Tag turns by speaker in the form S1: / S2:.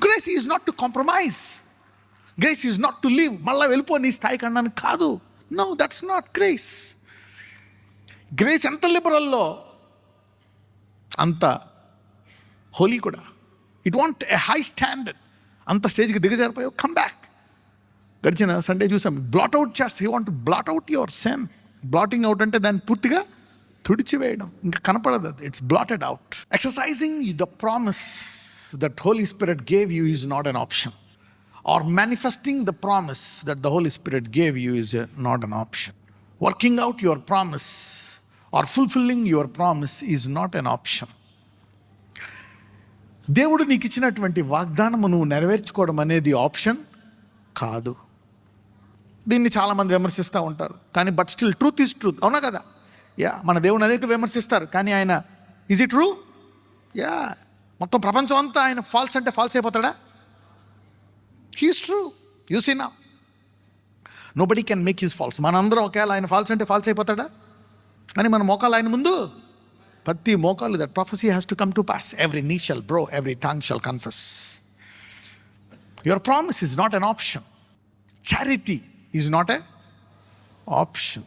S1: Grace is not to compromise. Grace is not to leave. మళ్ళీ వెళ్ళిపో నీ స్థాయికి అన్నాను కాదు. No, that's not grace. Grace ఎంత లిబరల్లో అంత హోలీ కూడా. It want a high standard. అంత స్టేజ్కి దిగజారిపోయావు, కమ్ బ్యాక్. గడిచిన సండే చూసాం, బ్లాట్ అవుట్ చేస్తే you want blot out your sin. Blotting out అంటే దాన్ని పూర్తిగా తుడిచివేయడం, ఇంకా కనపడదు అది. It's blotted out. Exercising the promise that Holy Spirit gave you is not an option. Or manifesting the promise that the Holy Spirit gave you is not an option. Working out your promise or fulfilling your promise is not an option. దేవుడు నీకు ఇచ్చినటువంటి వాగ్దానము నువ్వు నెరవేర్చుకోవడం అనేది option కాదు. దీన్ని చాలామంది విమర్శిస్తూ ఉంటారు, కానీ but still truth is truth. అవునా కదా? యా, మన దేవుని అనేక విమర్శిస్తారు, కానీ ఆయన ఈజ్ ఇట్ ట్రూ? యా, మొత్తం ప్రపంచం అంతా ఆయన ఫాల్స్ అంటే ఫాల్స్ అయిపోతాడా? He is true. You see now nobody can make his false. మనందరం ఒకవేళ ఆయన ఫాల్స్ అంటే ఫాల్స్ అయిపోతాడా? అని మన మోకాలు ఆయన ముందు, ప్రతి మోకాలు, that prophecy has to come to pass. Every knee shall bow, every tongue shall confess. Your promise is not an option. Charity is not an option.